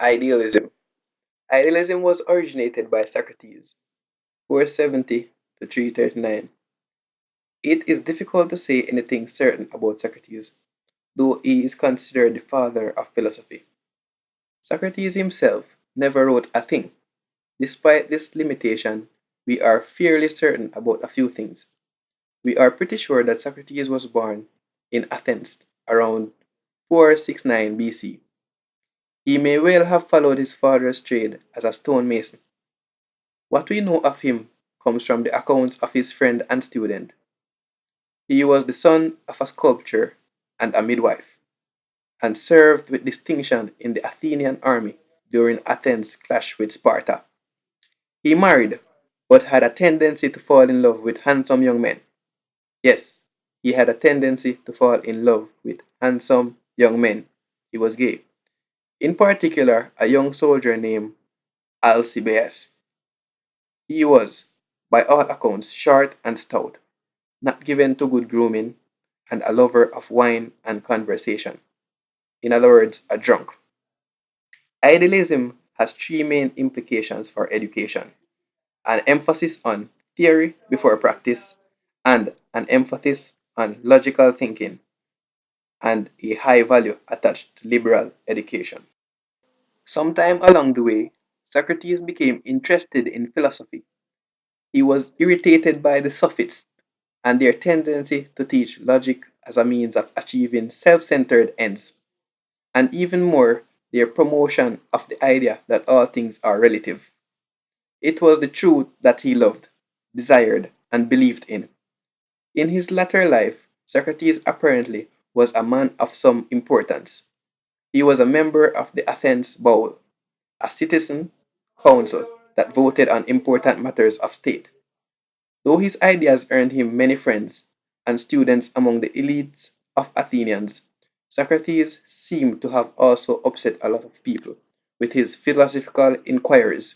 Idealism. Idealism was originated by Socrates, 470 to 339. It is difficult to say anything certain about Socrates, though he is considered the father of philosophy. Socrates himself never wrote a thing. Despite this limitation, we are fairly certain about a few things. We are pretty sure that Socrates was born in Athens around 469 BC. He may well have followed his father's trade as a stonemason. What we know of him comes from the accounts of his friend and student. He was the son of a sculptor and a midwife, and served with distinction in the Athenian army during Athens' clash with Sparta. He married, but had a tendency to fall in love with handsome young men. Yes, he had a tendency to fall in love with handsome young men. He was gay. In particular, a young soldier named Alcibiades. He was, by all accounts, short and stout, not given to good grooming, and a lover of wine and conversation. In other words, a drunk. Idealism has three main implications for education: an emphasis on theory before practice, and an emphasis on logical thinking, and a high value attached to liberal education. Sometime along the way, Socrates became interested in philosophy. He was irritated by the sophists and their tendency to teach logic as a means of achieving self centered ends, and even more, their promotion of the idea that all things are relative. It was the truth that he loved, desired, and believed in. In his latter life, Socrates apparently was a man of some importance. He was a member of the Athens Bowl, a citizen council that voted on important matters of state. Though his ideas earned him many friends and students among the elites of Athenians, Socrates seemed to have also upset a lot of people with his philosophical inquiries.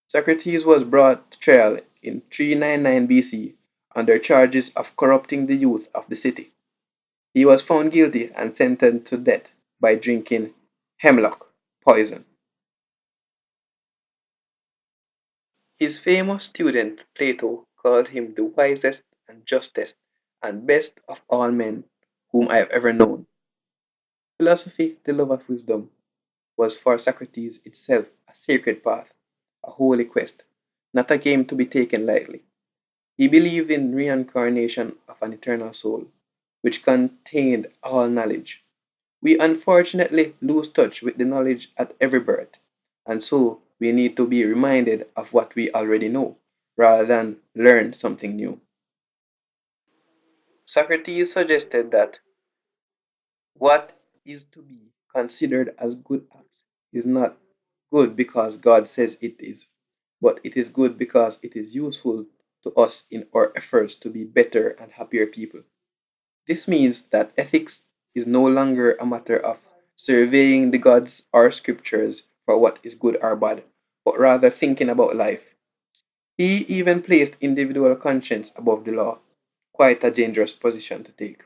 Socrates was brought to trial in 399 BC under charges of corrupting the youth of the city. He was found guilty and sentenced to death by drinking hemlock poison. His famous student Plato called him the wisest and justest and best of all men whom I have ever known. Philosophy, the love of wisdom, was for Socrates itself a sacred path, a holy quest, not a game to be taken lightly. He believed in reincarnation of an eternal soul, which contained all knowledge. We unfortunately lose touch with the knowledge at every birth, and so we need to be reminded of what we already know, rather than learn something new. Socrates suggested that what is to be considered as good acts is not good because God says it is, but it is good because it is useful to us in our efforts to be better and happier people. This means that ethics is no longer a matter of surveying the gods or scriptures for what is good or bad, but rather thinking about life. He even placed individual conscience above the law, quite a dangerous position to take.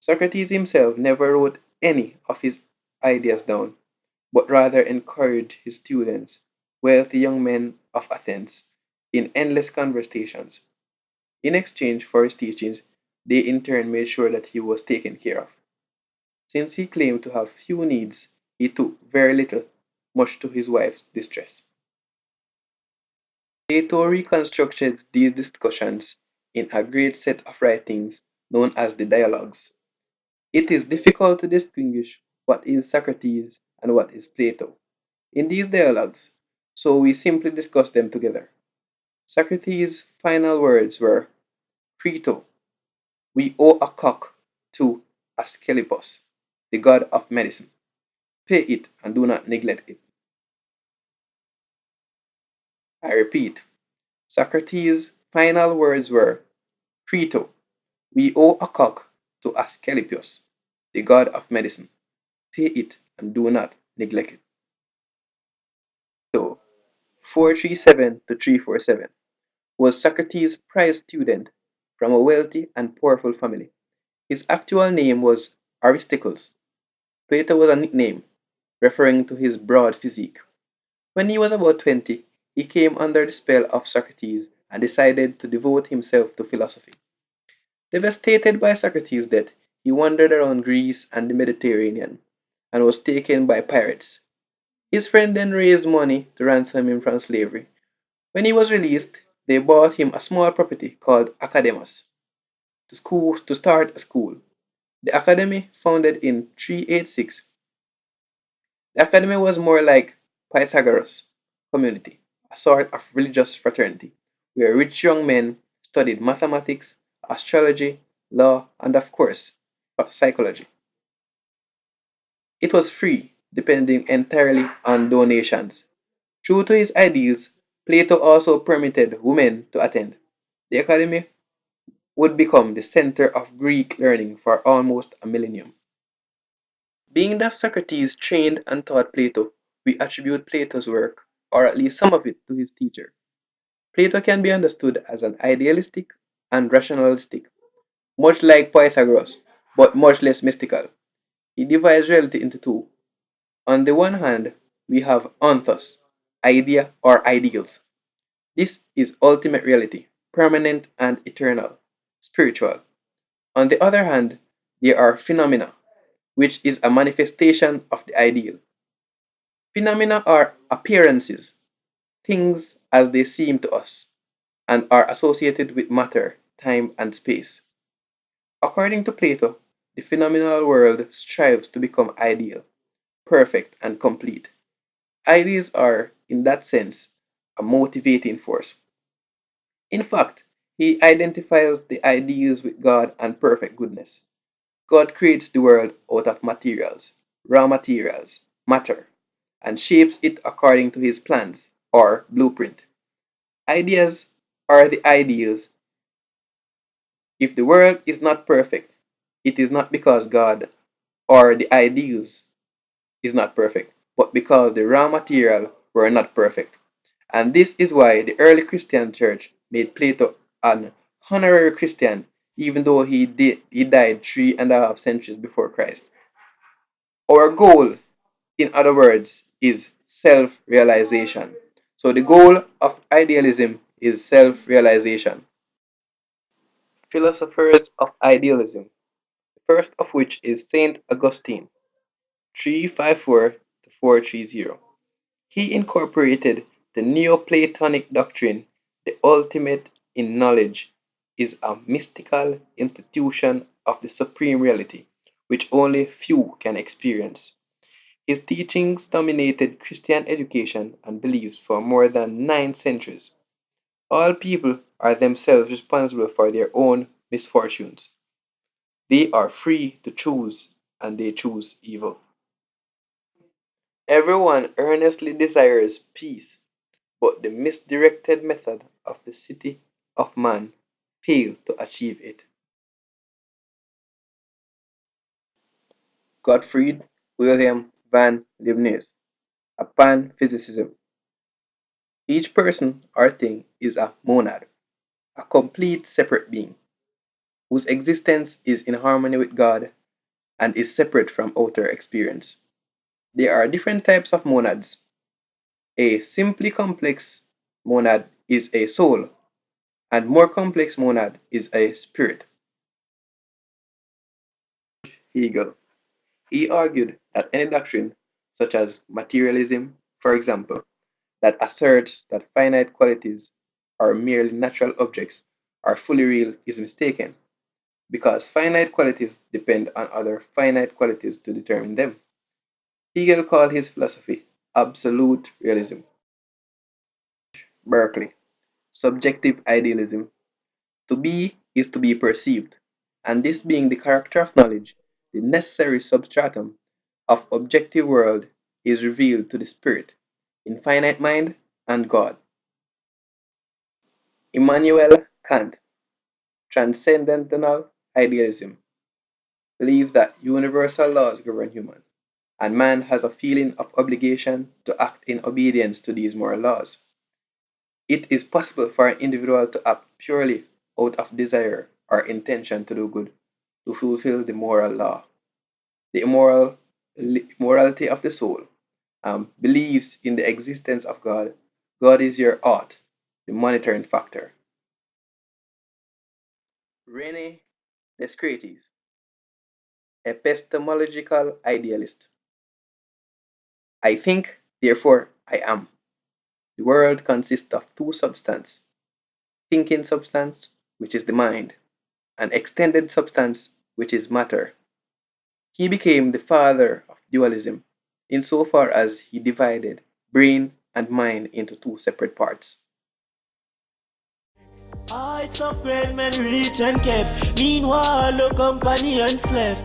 Socrates himself never wrote any of his ideas down, but rather encouraged his students, wealthy young men of Athens, in endless conversations. In exchange for his teachings, they in turn made sure that he was taken care of. Since he claimed to have few needs, he took very little, much to his wife's distress. Plato reconstructed these discussions in a great set of writings known as the Dialogues. It is difficult to distinguish what is Socrates and what is Plato in these dialogues, so we simply discuss them together. Socrates' final words were, Crito, we owe a cock to Asclepius, the god of medicine. Pay it and do not neglect it. I repeat, Socrates' final words were, Crito, we owe a cock to Asclepius, the god of medicine. Pay it and do not neglect it. So, 437 to 347 was Socrates' prized student from a wealthy and powerful family. His actual name was Aristocles. Plato was a nickname. referring to his broad physique. When he was about 20, he came under the spell of Socrates and decided to devote himself to philosophy. Devastated by Socrates' death, he wandered around Greece and the Mediterranean and was taken by pirates. His friend then raised money to ransom him from slavery. When he was released, they bought him a small property called Academus to start a school. The academy, founded in 386, the academy was more like Pythagoras' community, a sort of religious fraternity, where rich young men studied mathematics, astrology, law, and of course, psychology. It was free, depending entirely on donations. True to his ideals, Plato also permitted women to attend. The academy would become the center of Greek learning for almost a millennium. Being that Socrates trained and taught Plato, we attribute Plato's work, or at least some of it, to his teacher. Plato can be understood as an idealistic and rationalistic, much like Pythagoras, but much less mystical. He divides reality into two. On the one hand, we have onthos, idea or ideals. This is ultimate reality, permanent and eternal, spiritual. On the other hand, there are phenomena, which is a manifestation of the ideal. Phenomena are appearances, things as they seem to us, and are associated with matter, time, and space. According to Plato, the phenomenal world strives to become ideal, perfect, and complete. Ideas are, in that sense, a motivating force. In fact, he identifies the ideals with God and perfect goodness. God creates the world out of materials, raw materials, matter, and shapes it according to his plans or blueprint. Ideas are the ideals. If the world is not perfect, it is not because God or the ideals is not perfect, but because the raw material were not perfect. And this is why the early Christian church made Plato an honorary Christian, even though he died 3.5 centuries before Christ. Our goal, in other words, is self realization. So the goal of idealism is self realization. Philosophers of Idealism, the first of which is Saint Augustine, 354 to 430. He incorporated the Neoplatonic doctrine, the ultimate in knowledge is a mystical institution of the supreme reality, which only few can experience. His teachings dominated Christian education and beliefs for more than 9 centuries. All people are themselves responsible for their own misfortunes. They are free to choose, and they choose evil. Everyone earnestly desires peace, but the misdirected method of the city of man fail to achieve it. Gottfried Wilhelm van Leibniz, a pan-physicist. Each person or thing is a monad, a complete separate being, whose existence is in harmony with God and is separate from outer experience. There are different types of monads. A simply complex monad is a soul, and more complex monad is a spirit. Hegel. He argued that any doctrine, such as materialism, for example, that asserts that finite qualities are merely natural objects are fully real is mistaken, because finite qualities depend on other finite qualities to determine them. Hegel called his philosophy absolute realism. Berkeley. Subjective idealism. To be is to be perceived, and this being the character of knowledge, the necessary substratum of objective world is revealed to the spirit, infinite mind, and God. Immanuel Kant, transcendental idealism, believes that universal laws govern human, and man has a feeling of obligation to act in obedience to these moral laws. It is possible for an individual to act purely out of desire or intention to do good, to fulfill the moral law, the immorality of the soul, believes in the existence of God. God is your ought, the monitoring factor. Rene Descartes, epistemological idealist. I think, therefore I am. The world consists of two substances: thinking substance, which is the mind, and extended substance, which is matter. He became the father of dualism insofar as he divided brain and mind into two separate parts. Heights of great men reach and kept. Meanwhile, the company and slept.